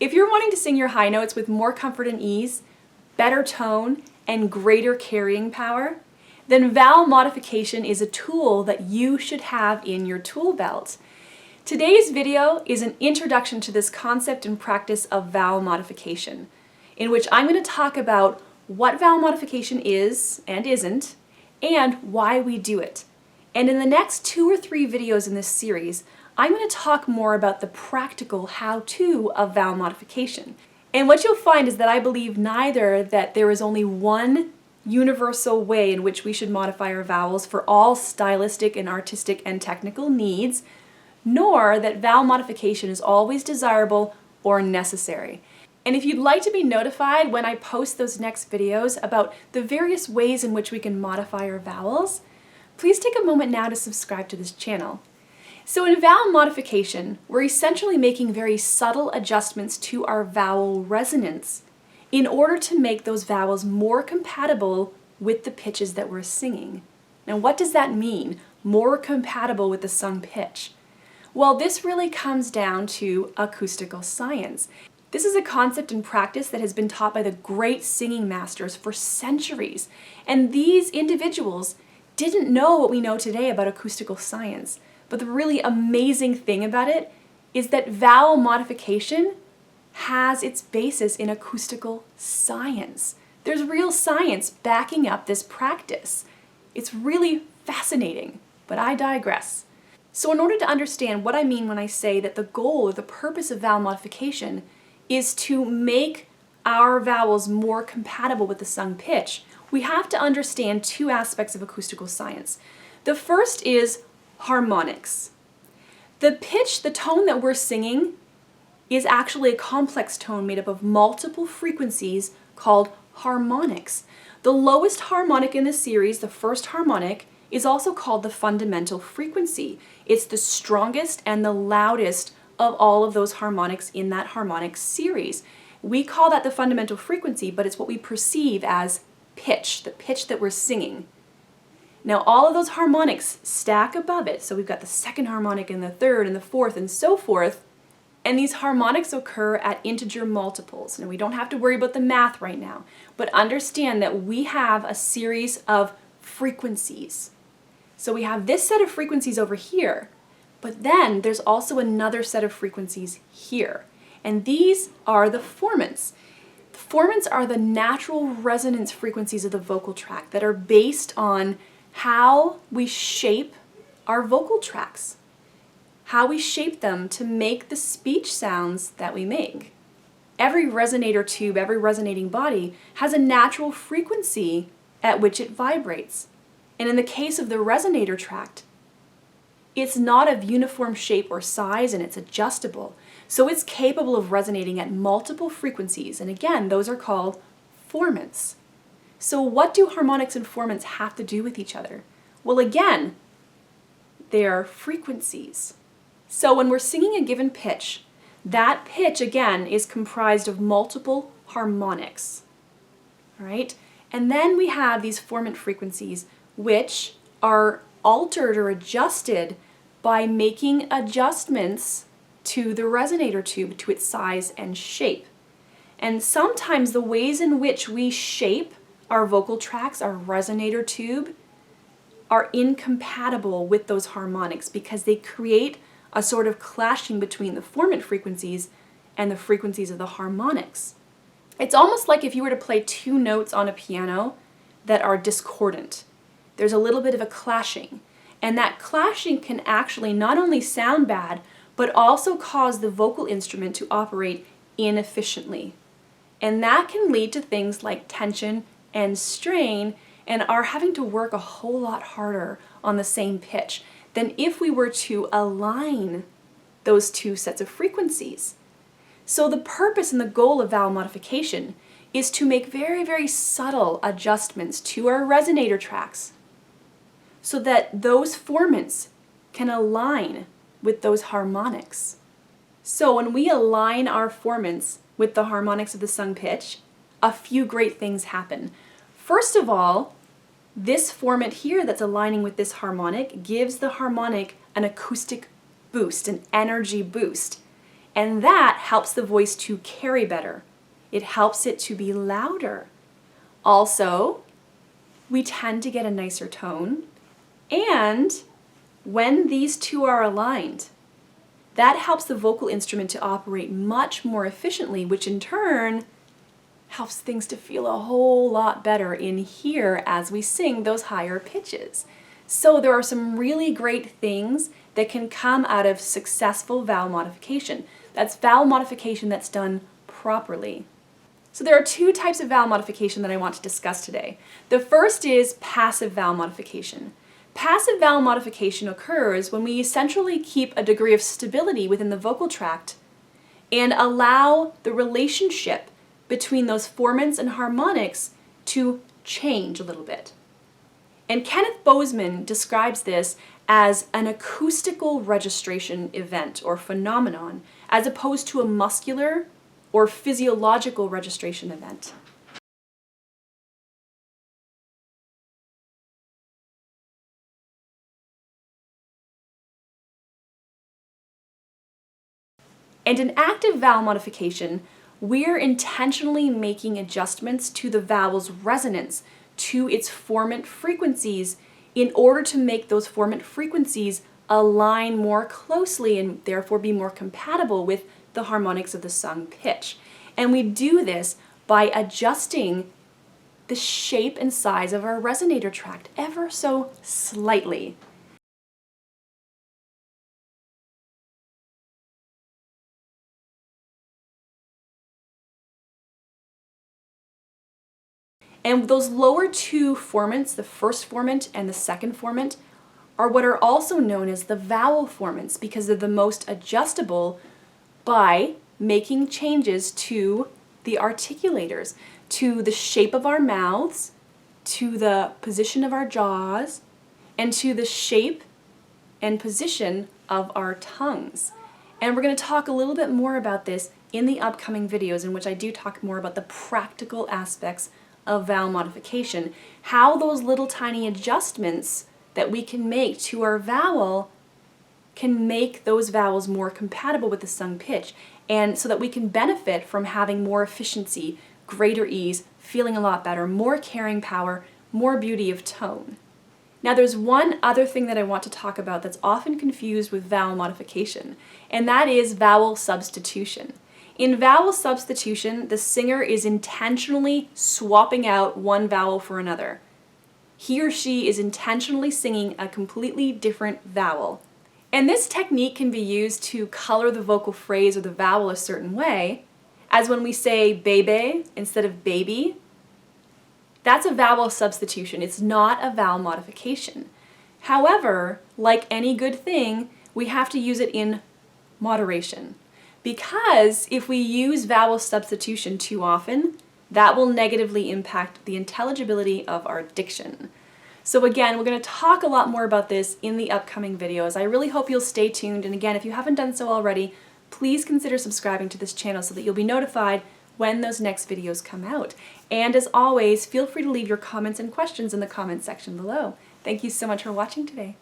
If you're wanting to sing your high notes with more comfort and ease, better tone, and greater carrying power, then vowel modification is a tool that you should have in your tool belt. Today's video is an introduction to this concept and practice of vowel modification, in which I'm going to talk about what vowel modification is and isn't, and why we do it. And in the next 2 or 3 videos in this series, I'm going to talk more about the practical how-to of vowel modification. And what you'll find is that I believe neither that there is only one universal way in which we should modify our vowels for all stylistic and artistic and technical needs, nor that vowel modification is always desirable or necessary. And if you'd like to be notified when I post those next videos about the various ways in which we can modify our vowels, please take a moment now to subscribe to this channel. So in vowel modification, we're essentially making very subtle adjustments to our vowel resonance in order to make those vowels more compatible with the pitches that we're singing. Now, what does that mean? More compatible with the sung pitch? Well, this really comes down to acoustical science. This is a concept and practice that has been taught by the great singing masters for centuries. And these individuals didn't know what we know today about acoustical science. But the really amazing thing about it is that vowel modification has its basis in acoustical science. There's real science backing up this practice. It's really fascinating, but I digress. So in order to understand what I mean when I say that the goal or the purpose of vowel modification is to make our vowels more compatible with the sung pitch, we have to understand 2 aspects of acoustical science. The first is harmonics. The pitch, the tone that we're singing, is actually a complex tone made up of multiple frequencies called harmonics. The lowest harmonic in the series, the first harmonic, is also called the fundamental frequency. It's the strongest and the loudest of all of those harmonics in that harmonic series. We call that the fundamental frequency, but it's what we perceive as pitch, the pitch that we're singing. Now all of those harmonics stack above it, so we've got the second harmonic and the third and the fourth and so forth, and these harmonics occur at integer multiples. Now we don't have to worry about the math right now, but understand that we have a series of frequencies. So we have this set of frequencies over here, but then there's also another set of frequencies here, and these are the formants. The formants are the natural resonance frequencies of the vocal tract that are based on how we shape our vocal tracts, how we shape them to make the speech sounds that we make. Every resonator tube, every resonating body has a natural frequency at which it vibrates. And in the case of the resonator tract, it's not of uniform shape or size and it's adjustable. So it's capable of resonating at multiple frequencies. And again, those are called formants. So what do harmonics and formants have to do with each other? Well, again, they are frequencies. So when we're singing a given pitch, that pitch, again, is comprised of multiple harmonics. All right? And then we have these formant frequencies, which are altered or adjusted by making adjustments to the resonator tube, to its size and shape. And sometimes the ways in which we shape our vocal tracts, our resonator tube, are incompatible with those harmonics because they create a sort of clashing between the formant frequencies and the frequencies of the harmonics. It's almost like if you were to play 2 notes on a piano that are discordant. There's a little bit of a clashing, and that clashing can actually not only sound bad, but also cause the vocal instrument to operate inefficiently. And that can lead to things like tension and strain, and are having to work a whole lot harder on the same pitch than if we were to align those 2 sets of frequencies. So the purpose and the goal of vowel modification is to make very, very subtle adjustments to our resonator tracts so that those formants can align with those harmonics. So when we align our formants with the harmonics of the sung pitch, a few great things happen. First of all, this formant here that's aligning with this harmonic gives the harmonic an acoustic boost, an energy boost. And that helps the voice to carry better. It helps it to be louder. Also, we tend to get a nicer tone. And when these two are aligned, that helps the vocal instrument to operate much more efficiently, which in turn helps things to feel a whole lot better in here as we sing those higher pitches. So there are some really great things that can come out of successful vowel modification. That's vowel modification that's done properly. So there are two types of vowel modification that I want to discuss today. The first is passive vowel modification. Passive vowel modification occurs when we essentially keep a degree of stability within the vocal tract and allow the relationship between those formants and harmonics to change a little bit. And Kenneth Bozeman describes this as an acoustical registration event or phenomenon, as opposed to a muscular or physiological registration event. And in active vowel modification, we're intentionally making adjustments to the vowel's resonance, to its formant frequencies, in order to make those formant frequencies align more closely and therefore be more compatible with the harmonics of the sung pitch. And we do this by adjusting the shape and size of our resonator tract ever so slightly. And those lower two formants, the first formant and the second formant, are what are also known as the vowel formants because they're the most adjustable by making changes to the articulators, to the shape of our mouths, to the position of our jaws, and to the shape and position of our tongues. And we're going to talk a little bit more about this in the upcoming videos, in which I do talk more about the practical aspects of vowel modification, how those little tiny adjustments that we can make to our vowel can make those vowels more compatible with the sung pitch, and so that we can benefit from having more efficiency, greater ease, feeling a lot better, more carrying power, more beauty of tone. Now there's one other thing that I want to talk about that's often confused with vowel modification, and that is vowel substitution. In vowel substitution, the singer is intentionally swapping out one vowel for another. He or she is intentionally singing a completely different vowel. And this technique can be used to color the vocal phrase or the vowel a certain way, as when we say bebe instead of baby. That's a vowel substitution. It's not a vowel modification. However, like any good thing, we have to use it in moderation. Because if we use vowel substitution too often, that will negatively impact the intelligibility of our diction. So again, we're going to talk a lot more about this in the upcoming videos. I really hope you'll stay tuned, and again, if you haven't done so already, please consider subscribing to this channel so that you'll be notified when those next videos come out. And as always, feel free to leave your comments and questions in the comments section below. Thank you so much for watching today.